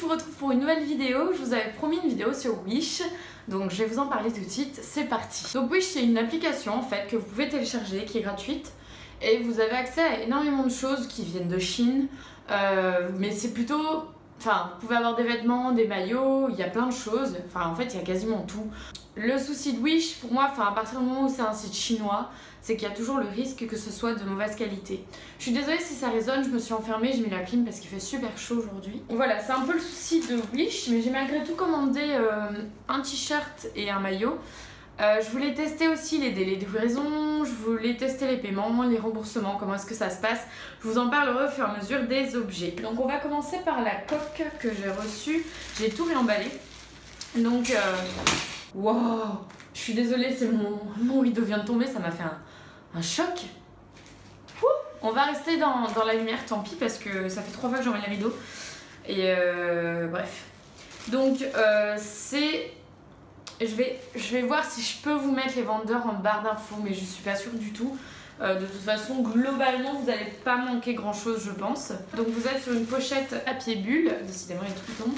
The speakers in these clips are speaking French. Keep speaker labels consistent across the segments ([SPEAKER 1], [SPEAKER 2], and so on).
[SPEAKER 1] vous retrouve pour une nouvelle vidéo. Je vous avais promis une vidéo sur Wish, donc je vais vous en parler tout de suite, c'est parti. Donc Wish, c'est une application en fait que vous pouvez télécharger, qui est gratuite, et vous avez accès à énormément de choses qui viennent de Chine, mais c'est plutôt... Enfin, vous pouvez avoir des vêtements, des maillots, il y a plein de choses, enfin en fait il y a quasiment tout. Le souci de Wish, pour moi, enfin à partir du moment où c'est un site chinois, c'est qu'il y a toujours le risque que ce soit de mauvaise qualité. Je suis désolée si ça résonne, je me suis enfermée, j'ai mis la clim parce qu'il fait super chaud aujourd'hui. Voilà, c'est un peu le souci de Wish, mais j'ai malgré tout commandé un t-shirt et un maillot. Je voulais tester aussi les délais de livraison, je voulais tester les paiements, les remboursements, comment est-ce que ça se passe. Je vous en parlerai au fur et à mesure des objets. Donc on va commencer par la coque que j'ai reçue. J'ai tout réemballé. Donc, wow, je suis désolée, c'est mon rideau vient de tomber, ça m'a fait un choc. Ouh, on va rester dans la lumière, tant pis, parce que ça fait 3 fois que j'emmène les rideaux. Et bref. Donc je vais voir si je peux vous mettre les vendeurs en barre d'infos, mais je suis pas sûre du tout. De toute façon, globalement, vous n'allez pas manquer grand chose, je pense. Donc vous êtes sur une pochette à pied bulle, décidément il y a tout qui tombe.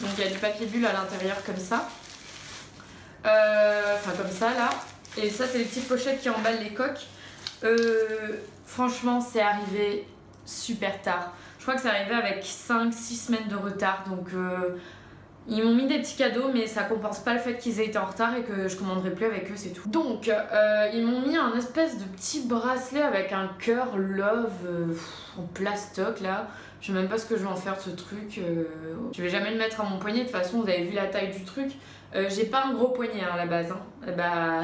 [SPEAKER 1] Donc il y a du papier bulle à l'intérieur comme ça. Enfin comme ça là. Et ça c'est les petites pochettes qui emballent les coques. Franchement c'est arrivé super tard. Je crois que c'est arrivé avec 5-6 semaines de retard. Donc ils m'ont mis des petits cadeaux, mais ça compense pas le fait qu'ils aient été en retard et que je commanderai plus avec eux, c'est tout. Donc ils m'ont mis un espèce de petit bracelet avec un cœur love en plastoc là. Je sais même pas ce que je vais en faire de ce truc. Je vais jamais le mettre à mon poignet, de toute façon vous avez vu la taille du truc. J'ai pas un gros poignet à la base. Bah,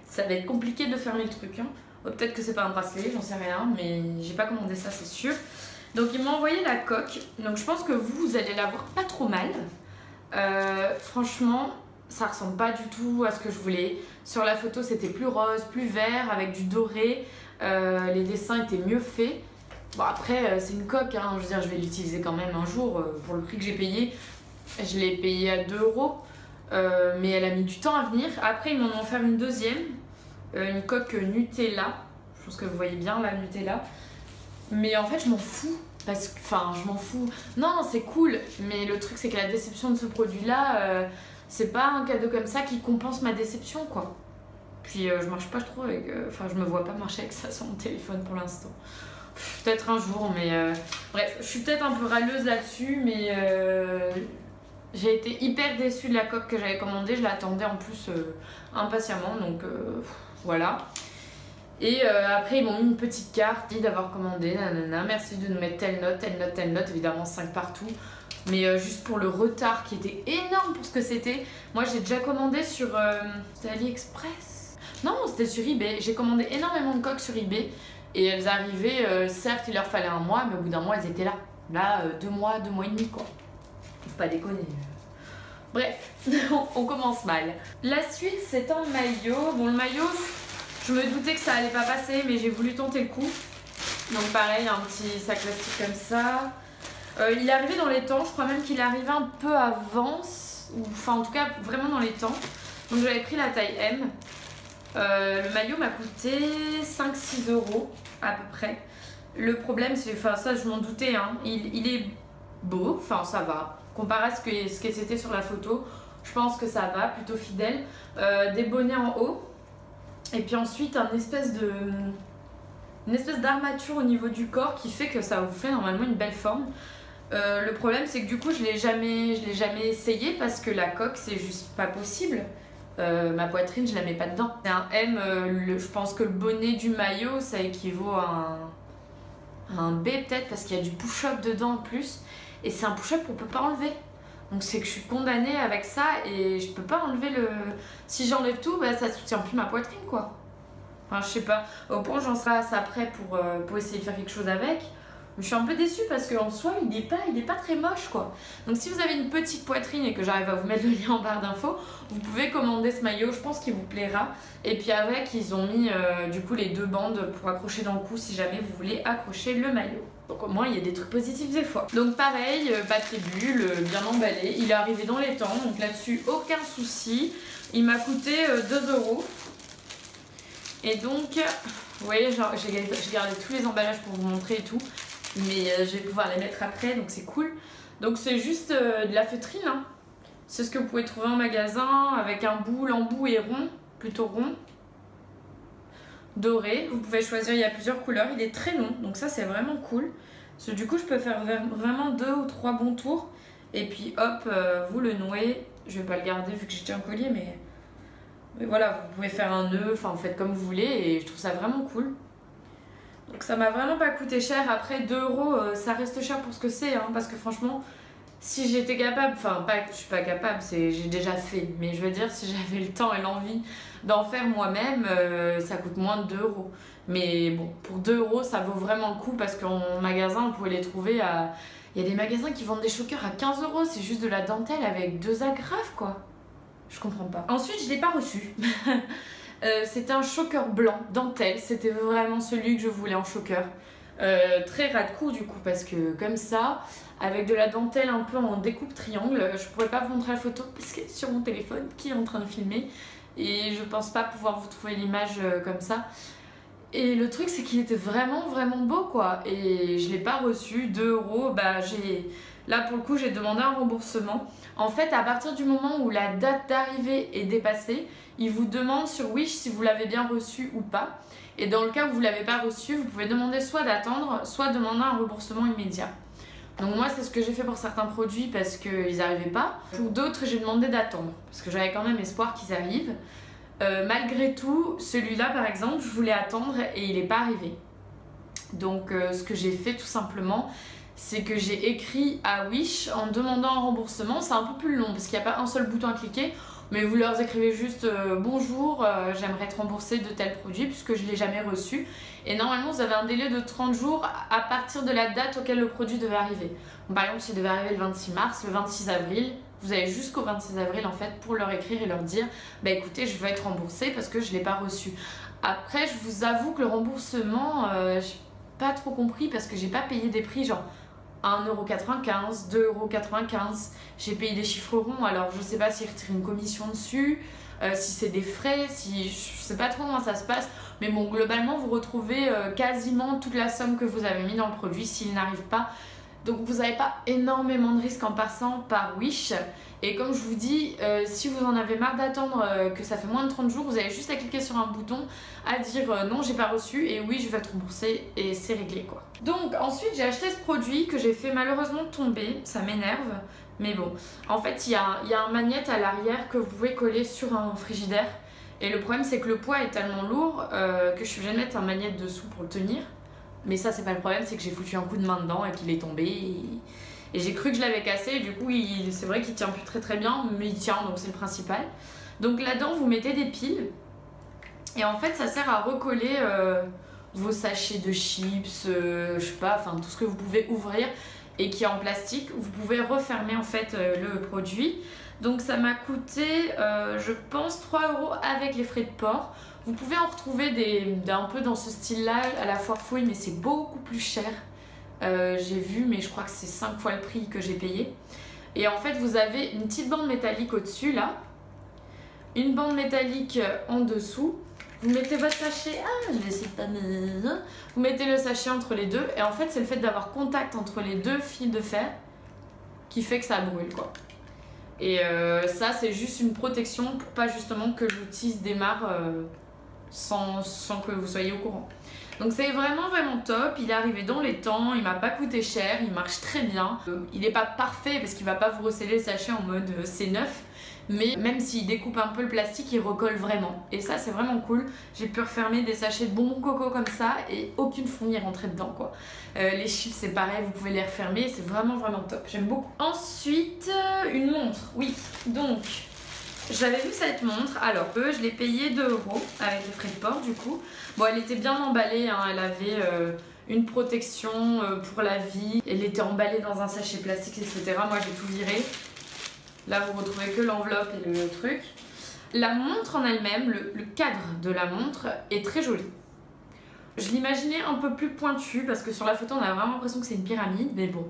[SPEAKER 1] ça va être compliqué de fermer le truc. Peut-être que c'est pas un bracelet, j'en sais rien, mais j'ai pas commandé ça, c'est sûr. Donc ils m'ont envoyé la coque. Donc je pense que vous allez la voir pas trop mal. Franchement, ça ressemble pas du tout à ce que je voulais. Sur la photo, c'était plus rose, plus vert, avec du doré. Les dessins étaient mieux faits. Bon après c'est une coque, je veux dire je vais l'utiliser quand même un jour pour le prix que j'ai payé. Je l'ai payé à 2 €, mais elle a mis du temps à venir. Après ils m'en ont offert une deuxième, une coque Nutella. Je pense que vous voyez bien la Nutella. Mais en fait je m'en fous, parce que, enfin je m'en fous. Non c'est cool, mais le truc c'est que la déception de ce produit là, c'est pas un cadeau comme ça qui compense ma déception quoi. Puis je marche pas trop avec, enfin je me vois pas marcher avec ça sur mon téléphone pour l'instant. Peut-être un jour, mais bref, je suis peut-être un peu râleuse là-dessus, mais j'ai été hyper déçue de la coque que j'avais commandée. Je l'attendais en plus impatiemment, donc voilà. Et après, ils m'ont mis une petite carte, dit d'avoir commandé, nanana, merci de nous mettre telle note, telle note, telle note, évidemment 5 partout. Mais juste pour le retard qui était énorme pour ce que c'était. Moi, j'ai déjà commandé sur c'était AliExpress. Non, c'était sur eBay. J'ai commandé énormément de coques sur eBay. Et elles arrivaient, certes il leur fallait un mois, mais au bout d'un mois elles étaient là. Là, 2 mois, 2 mois et demi quoi. Faut pas déconner. Bref, on commence mal. La suite c'est un maillot. Bon le maillot, je me doutais que ça allait pas passer, mais j'ai voulu tenter le coup. Donc pareil, un petit sac plastique comme ça. Il est arrivé dans les temps, je crois même qu'il est arrivé un peu avant. Enfin en tout cas vraiment dans les temps. Donc j'avais pris la taille M. Le maillot m'a coûté 5-6 € à peu près. Le problème c'est, enfin ça je m'en doutais, il est beau, enfin ça va. Comparé à ce que c'était sur la photo, je pense que ça va, plutôt fidèle. Des bonnets en haut. Et puis ensuite une espèce d'armature au niveau du corps qui fait que ça vous fait normalement une belle forme. Le problème c'est que du coup je l'ai jamais essayé parce que la coque c'est juste pas possible. Ma poitrine je la mets pas dedans. C'est un M, je pense que le bonnet du maillot ça équivaut à un B peut-être parce qu'il y a du push-up dedans en plus. Et c'est un push-up qu'on peut pas enlever. Donc c'est que je suis condamnée avec ça et je peux pas enlever le... Si j'enlève tout, bah, ça soutient plus ma poitrine quoi. Enfin je sais pas, au point j'en serai à ça après pour essayer de faire quelque chose avec. Je suis un peu déçue parce qu'en soi il est pas très moche quoi. Donc si vous avez une petite poitrine et que j'arrive à vous mettre le lien en barre d'infos, vous pouvez commander ce maillot, je pense qu'il vous plaira. Et puis avec ils ont mis du coup les 2 bandes pour accrocher dans le cou si jamais vous voulez accrocher le maillot. Donc au moins il y a des trucs positifs des fois. Donc pareil, papier bulle, bien emballé, il est arrivé dans les temps, donc là-dessus aucun souci. Il m'a coûté 2 €. Et donc, vous voyez, j'ai gardé tous les emballages pour vous montrer et tout. Mais je vais pouvoir les mettre après, donc c'est cool. Donc c'est juste de la feutrine, hein. C'est ce que vous pouvez trouver en magasin avec un bout, l'embout est rond, plutôt rond, doré. Vous pouvez choisir, il y a plusieurs couleurs, il est très long, donc ça c'est vraiment cool. Parce que du coup je peux faire vraiment 2 ou 3 bons tours et puis hop, vous le nouez. Je vais pas le garder vu que j'ai un collier, mais voilà, vous pouvez faire un nœud, enfin vous faites comme vous voulez et je trouve ça vraiment cool. Donc ça m'a vraiment pas coûté cher. Après 2 €, ça reste cher pour ce que c'est, hein, parce que franchement, si j'étais capable, enfin pas que je suis pas capable, j'ai déjà fait, mais je veux dire si j'avais le temps et l'envie d'en faire moi-même, ça coûte moins de 2 €. Mais bon, pour 2 € ça vaut vraiment le coup parce qu'en magasin vous pouvez les trouver à... Il y a des magasins qui vendent des chokers à 15 €, c'est juste de la dentelle avec 2 agrafes quoi. Je comprends pas. Ensuite je l'ai pas reçu. C'était un choker blanc, dentelle, c'était vraiment celui que je voulais en choker. Très ras de cou du coup parce que comme ça, avec de la dentelle un peu en découpe triangle, je pourrais pas vous montrer la photo parce qu'elle est sur mon téléphone qui est en train de filmer et je pense pas pouvoir vous trouver l'image comme ça. Et le truc c'est qu'il était vraiment beau quoi et je l'ai pas reçu, 2 €, bah là pour le coup j'ai demandé un remboursement. En fait à partir du moment où la date d'arrivée est dépassée, il vous demande sur Wish si vous l'avez bien reçu ou pas. Et dans le cas où vous ne l'avez pas reçu, vous pouvez demander soit d'attendre, soit demander un remboursement immédiat. Donc moi c'est ce que j'ai fait pour certains produits parce qu'ils n'arrivaient pas. Pour d'autres j'ai demandé d'attendre parce que j'avais quand même espoir qu'ils arrivent. Malgré tout, celui-là par exemple, je voulais attendre et il n'est pas arrivé. Donc ce que j'ai fait tout simplement, c'est que j'ai écrit à Wish en demandant un remboursement. C'est un peu plus long parce qu'il n'y a pas un seul bouton à cliquer. Mais vous leur écrivez juste bonjour, j'aimerais être remboursé de tel produit puisque je ne l'ai jamais reçu. Et normalement, vous avez un délai de 30 jours à partir de la date auquel le produit devait arriver. Donc, par exemple, s'il devait arriver le 26 mars, le 26 avril, vous avez jusqu'au 26 avril en fait pour leur écrire et leur dire bah écoutez, je veux être remboursé parce que je ne l'ai pas reçu. Après, je vous avoue que le remboursement, j'ai pas trop compris parce que j'ai pas payé des prix genre 1,95 €, 2,95 €, j'ai payé des chiffres ronds, alors je sais pas s'ils retirent une commission dessus, si c'est des frais, si je sais pas trop comment ça se passe, mais bon globalement vous retrouvez quasiment toute la somme que vous avez mis dans le produit s'il n'arrive pas. Donc vous n'avez pas énormément de risques en passant par Wish. Et comme je vous dis, si vous en avez marre d'attendre que ça fait moins de 30 jours, vous avez juste à cliquer sur un bouton, à dire non j'ai pas reçu et oui je vais être remboursé et c'est réglé quoi. Donc ensuite j'ai acheté ce produit que j'ai fait malheureusement tomber, ça m'énerve. Mais bon, en fait il y a un magnète à l'arrière que vous pouvez coller sur un frigidaire. Et le problème c'est que le poids est tellement lourd que je suis obligée de mettre un magnète dessous pour le tenir. Mais ça c'est pas le problème, c'est que j'ai foutu un coup de main dedans et qu'il est tombé et j'ai cru que je l'avais cassé et du coup c'est vrai qu'il tient plus très bien, mais il tient donc c'est le principal. Donc là-dedans vous mettez des piles et en fait ça sert à recoller vos sachets de chips, je sais pas, enfin tout ce que vous pouvez ouvrir et qui est en plastique, vous pouvez refermer en fait le produit. Donc ça m'a coûté je pense 3 € avec les frais de port. Vous pouvez en retrouver un peu dans ce style-là à la foire fouille, mais c'est beaucoup plus cher. J'ai vu, mais je crois que c'est 5 fois le prix que j'ai payé. Et en fait, vous avez une petite bande métallique au-dessus, là. Une bande métallique en dessous. Vous mettez votre sachet... Ah, je vais essayer de pas me... Vous mettez le sachet entre les deux. Et en fait, c'est le fait d'avoir contact entre les deux fils de fer qui fait que ça brûle, quoi. Et ça, c'est juste une protection pour pas justement que l'outil se démarre... sans que vous soyez au courant. Donc c'est vraiment top, il est arrivé dans les temps, il m'a pas coûté cher, il marche très bien. Il n'est pas parfait parce qu'il va pas vous resserrer le sachet en mode c'est neuf, mais même s'il découpe un peu le plastique, il recolle vraiment. Et ça c'est vraiment cool, j'ai pu refermer des sachets de bonbons coco comme ça et aucune fourmi est rentrée dedans quoi. Les chips c'est pareil, vous pouvez les refermer, c'est vraiment top, j'aime beaucoup. Ensuite, une montre, oui, donc... J'avais vu cette montre, alors je l'ai payée 2 € avec les frais de port du coup. Bon elle était bien emballée, hein, elle avait une protection pour la vie. Elle était emballée dans un sachet plastique etc. Moi j'ai tout viré. Là vous retrouvez que l'enveloppe et le truc. La montre en elle-même, le cadre de la montre est très joli. Je l'imaginais un peu plus pointu parce que sur la photo on a vraiment l'impression que c'est une pyramide, mais bon.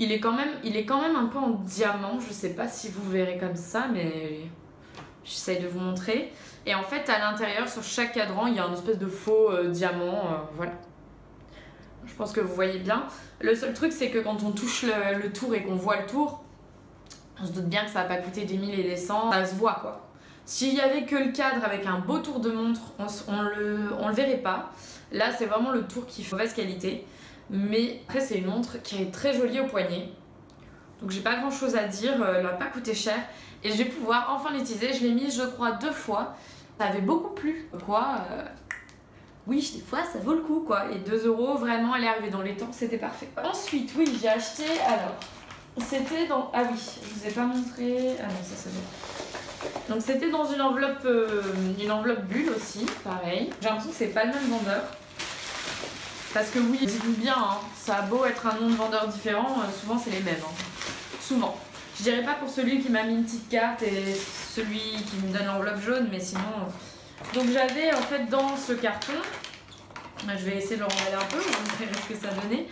[SPEAKER 1] Il est quand même un peu en diamant, je sais pas si vous verrez comme ça, mais j'essaye de vous montrer. Et en fait, à l'intérieur, sur chaque cadran, il y a une espèce de faux diamant, voilà. Je pense que vous voyez bien. Le seul truc c'est que quand on touche le tour et qu'on voit le tour, on se doute bien que ça va pas coûter des 1000 et des 100, ça se voit quoi. S'il y avait que le cadre avec un beau tour de montre, on le verrait pas. Là c'est vraiment le tour qui fait mauvaise qualité. Mais après c'est une montre qui est très jolie au poignet. Donc j'ai pas grand chose à dire, elle va pas coûter cher. Et je vais pouvoir enfin l'utiliser, je l'ai mise je crois 2 fois. Ça avait beaucoup plu. Quoi oui, des fois ça vaut le coup quoi. Et 2 €, vraiment elle est arrivée dans les temps, c'était parfait. Ensuite, oui, j'ai acheté, alors, c'était dans... Ah oui, je vous ai pas montré... Ah non, ça c'est bon. Donc c'était dans une enveloppe bulle aussi, pareil. J'ai l'impression que c'est pas le même vendeur. Parce que oui, dites-vous bien, hein, ça a beau être un nom de vendeur différent, souvent c'est les mêmes. Hein. Souvent. Je dirais pas pour celui qui m'a mis une petite carte et celui qui me donne l'enveloppe jaune, mais sinon... Donc j'avais en fait dans ce carton, je vais essayer de le remballer un peu, vous verrez ce que ça donnait.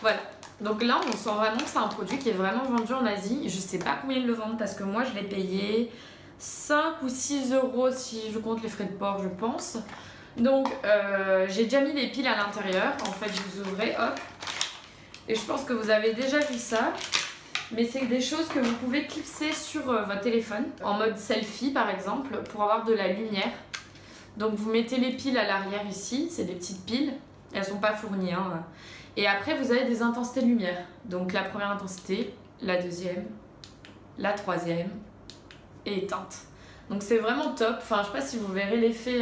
[SPEAKER 1] Voilà, donc là on sent vraiment que c'est un produit qui est vraiment vendu en Asie. Je sais pas combien ils le vendent parce que moi je l'ai payé 5 ou 6 € si je compte les frais de port je pense. Donc j'ai déjà mis les piles à l'intérieur, en fait je vous ouvrais, hop. Et je pense que vous avez déjà vu ça. Mais c'est des choses que vous pouvez clipser sur votre téléphone, en mode selfie par exemple, pour avoir de la lumière. Donc vous mettez les piles à l'arrière ici, c'est des petites piles, elles sont pas fournies. Hein. Et après vous avez des intensités de lumière. Donc la première intensité, la deuxième, la troisième et éteinte. Donc c'est vraiment top, enfin je sais pas si vous verrez l'effet,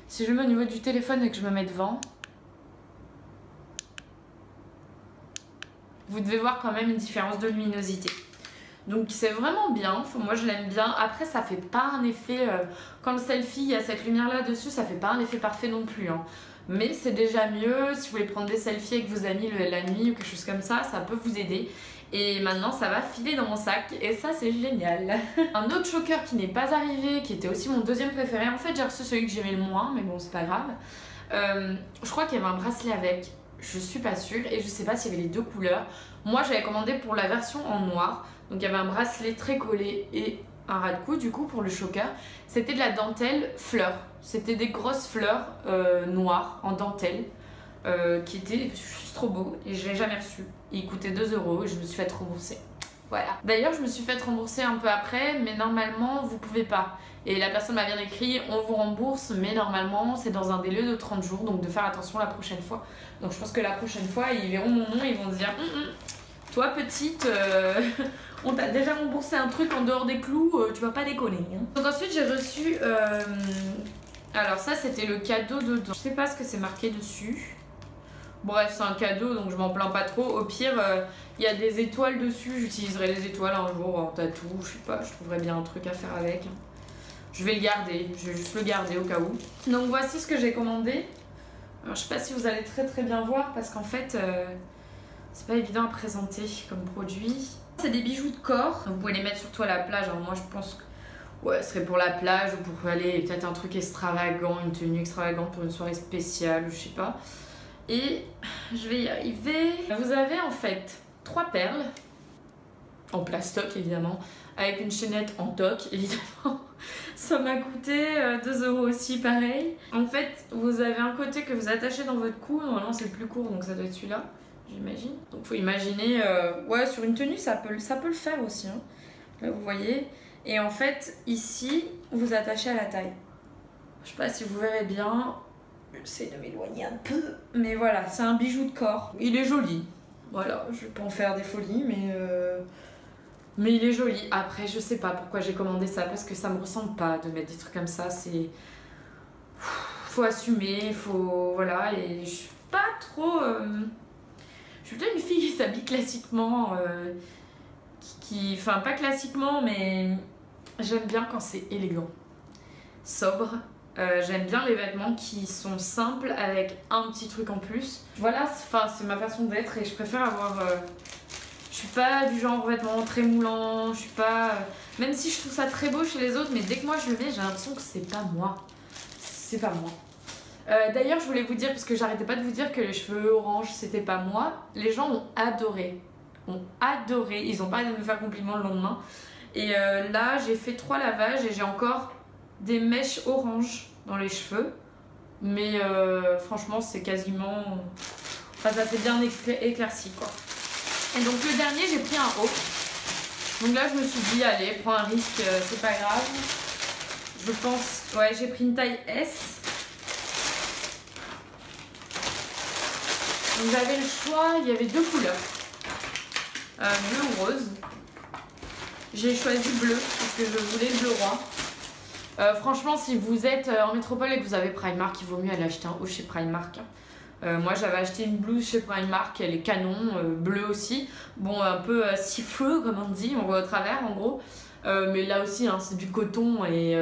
[SPEAKER 1] si je le mets au niveau du téléphone et que je me mets devant. Vous devez voir quand même une différence de luminosité. Donc c'est vraiment bien, moi je l'aime bien. Après ça fait pas un effet, quand le selfie il y a cette lumière là dessus, ça fait pas un effet parfait non plus. Hein. Mais c'est déjà mieux, si vous voulez prendre des selfies avec vos amis la nuit ou quelque chose comme ça peut vous aider. Et maintenant ça va filer dans mon sac et ça c'est génial. Un autre choker qui n'est pas arrivé, qui était aussi mon deuxième préféré. En fait j'ai reçu celui que j'aimais le moins, mais bon c'est pas grave. Je crois qu'il y avait un bracelet avec. Je suis pas sûre et je sais pas s'il y avait les deux couleurs. Moi j'avais commandé pour la version en noir. Donc il y avait un bracelet très collé et un ras de cou du coup pour le choker. C'était de la dentelle fleur. C'était des grosses fleurs noires en dentelle qui étaient juste trop beaux et je l'ai jamais reçu. Il coûtait 2 € et je me suis fait rembourser. Voilà. D'ailleurs je me suis fait rembourser un peu après mais normalement vous pouvez pas. Et la personne m'a bien écrit, on vous rembourse, mais normalement c'est dans un délai de 30 jours, donc de faire attention la prochaine fois. Donc je pense que la prochaine fois, ils verront mon nom, ils vont se dire toi petite, on t'a déjà remboursé un truc en dehors des clous, tu vas pas déconner. Hein. Donc ensuite j'ai reçu, alors ça c'était le cadeau dedans. Je sais pas ce que c'est marqué dessus. Bref, c'est un cadeau donc je m'en plains pas trop. Au pire, il y a des étoiles dessus, j'utiliserai les étoiles un jour en tatou, je sais pas, je trouverai bien un truc à faire avec. Je vais le garder, je vais juste le garder au cas où. Donc voici ce que j'ai commandé. Alors, je sais pas si vous allez très bien voir parce qu'en fait, c'est pas évident à présenter comme produit. C'est des bijoux de corps. Vous pouvez les mettre surtout à la plage. Alors moi je pense que ouais, ce serait pour la plage ou pour aller peut-être un truc extravagant, une tenue extravagante pour une soirée spéciale, je sais pas. Et je vais y arriver. Vous avez en fait 3 perles, en plastoc évidemment, avec une chaînette en toc évidemment. Ça m'a coûté 2 € aussi pareil. En fait vous avez un côté que vous attachez dans votre cou, normalement c'est le plus court donc ça doit être celui-là j'imagine. Donc faut imaginer, ouais sur une tenue ça peut le faire aussi. Hein. Là vous voyez. Et en fait ici vous attachez à la taille. Je sais pas si vous verrez bien. J'essaie de m'éloigner un peu. Mais voilà, c'est un bijou de corps. Il est joli. Voilà, je vais pas en faire des folies mais il est joli. Après, je sais pas pourquoi j'ai commandé ça, parce que ça me ressemble pas de mettre des trucs comme ça. C'est... Faut assumer, faut... Voilà, et je suis pas trop... Je suis plutôt une fille qui s'habille classiquement, Enfin, pas classiquement, mais j'aime bien quand c'est élégant, sobre. J'aime bien les vêtements qui sont simples avec un petit truc en plus. Voilà, c'est ma façon d'être et je préfère avoir... Je suis pas du genre vêtements très moulants, je suis pas... Même si je trouve ça très beau chez les autres, mais dès que moi je le mets, j'ai l'impression que c'est pas moi. C'est pas moi. D'ailleurs, je voulais vous dire, parce que j'arrêtais pas de vous dire que les cheveux orange, c'était pas moi. Les gens ont adoré. Ils ont pas arrêté de me faire compliment le lendemain. Et là, j'ai fait 3 lavages et j'ai encore des mèches orange dans les cheveux. Mais franchement, c'est quasiment... Enfin, ça s'est bien éclairci quoi. Et donc le dernier, j'ai pris un haut. Donc là, je me suis dit, allez, prends un risque, c'est pas grave. Je pense, ouais, j'ai pris une taille S. Donc j'avais le choix, il y avait 2 couleurs. Bleu ou rose. J'ai choisi bleu parce que je voulais le bleu roi. Franchement, si vous êtes en métropole et que vous avez Primark, il vaut mieux aller acheter un haut chez Primark. Moi, j'avais acheté une blouse chez Primark, elle est canon, bleue aussi. Bon, un peu siffleux, comme on dit, on voit au travers en gros. Mais là aussi, hein, c'est du coton et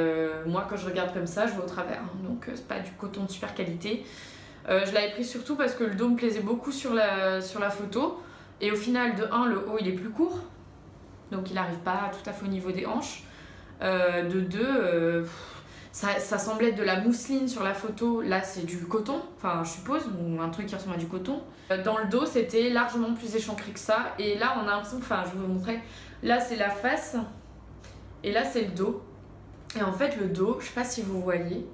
[SPEAKER 1] moi, quand je regarde comme ça, je vois au travers. Hein, donc, c'est pas du coton de super qualité. Je l'avais pris surtout parce que le dos me plaisait beaucoup sur la photo. Et au final, de 1, le haut, il est plus court. Donc, il n'arrive pas tout à fait au niveau des hanches. De 2, ça semblait être de la mousseline sur la photo. Là, c'est du coton, enfin, je suppose, ou un truc qui ressemble à du coton. Dans le dos, c'était largement plus échancré que ça. Et là, on a l'impression, enfin, je vais vous montrer. Là, c'est la face. Et là, c'est le dos. Et en fait, le dos, je sais pas si vous voyez,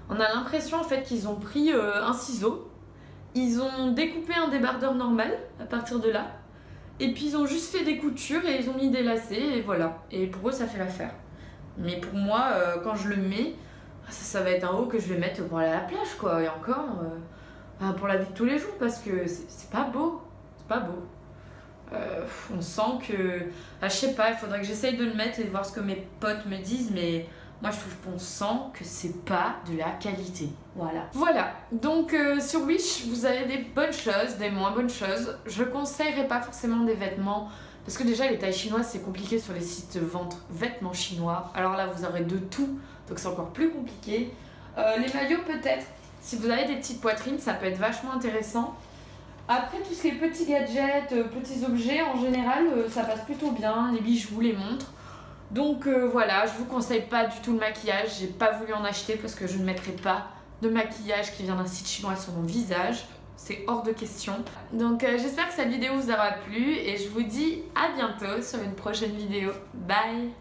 [SPEAKER 1] on a l'impression en fait qu'ils ont pris un ciseau, ils ont découpé un débardeur normal à partir de là, et puis ils ont juste fait des coutures et ils ont mis des lacets et voilà. Et pour eux, ça fait l'affaire. Mais pour moi, quand je le mets, ça va être un haut que je vais mettre pour aller à la plage quoi. Et encore, pour la vie de tous les jours parce que c'est pas beau, c'est pas beau. On sent que, je sais pas, il faudrait que j'essaye de le mettre et de voir ce que mes potes me disent, mais moi je trouve qu'on sent que c'est pas de la qualité. Voilà, donc sur Wish vous avez des bonnes choses, des moins bonnes choses. Je conseillerais pas forcément des vêtements parce que déjà les tailles chinoises c'est compliqué sur les sites vente vêtements chinois. Alors là vous aurez de tout, donc c'est encore plus compliqué. Les maillots peut-être, si vous avez des petites poitrines ça peut être vachement intéressant. Après, tout ce qui est petits gadgets, petits objets, en général, ça passe plutôt bien, les bijoux, les montres. Donc voilà, je vous conseille pas du tout le maquillage, j'ai pas voulu en acheter parce que je ne mettrai pas de maquillage qui vient d'un site chinois sur mon visage. C'est hors de question. Donc j'espère que cette vidéo vous aura plu et je vous dis à bientôt sur une prochaine vidéo. Bye!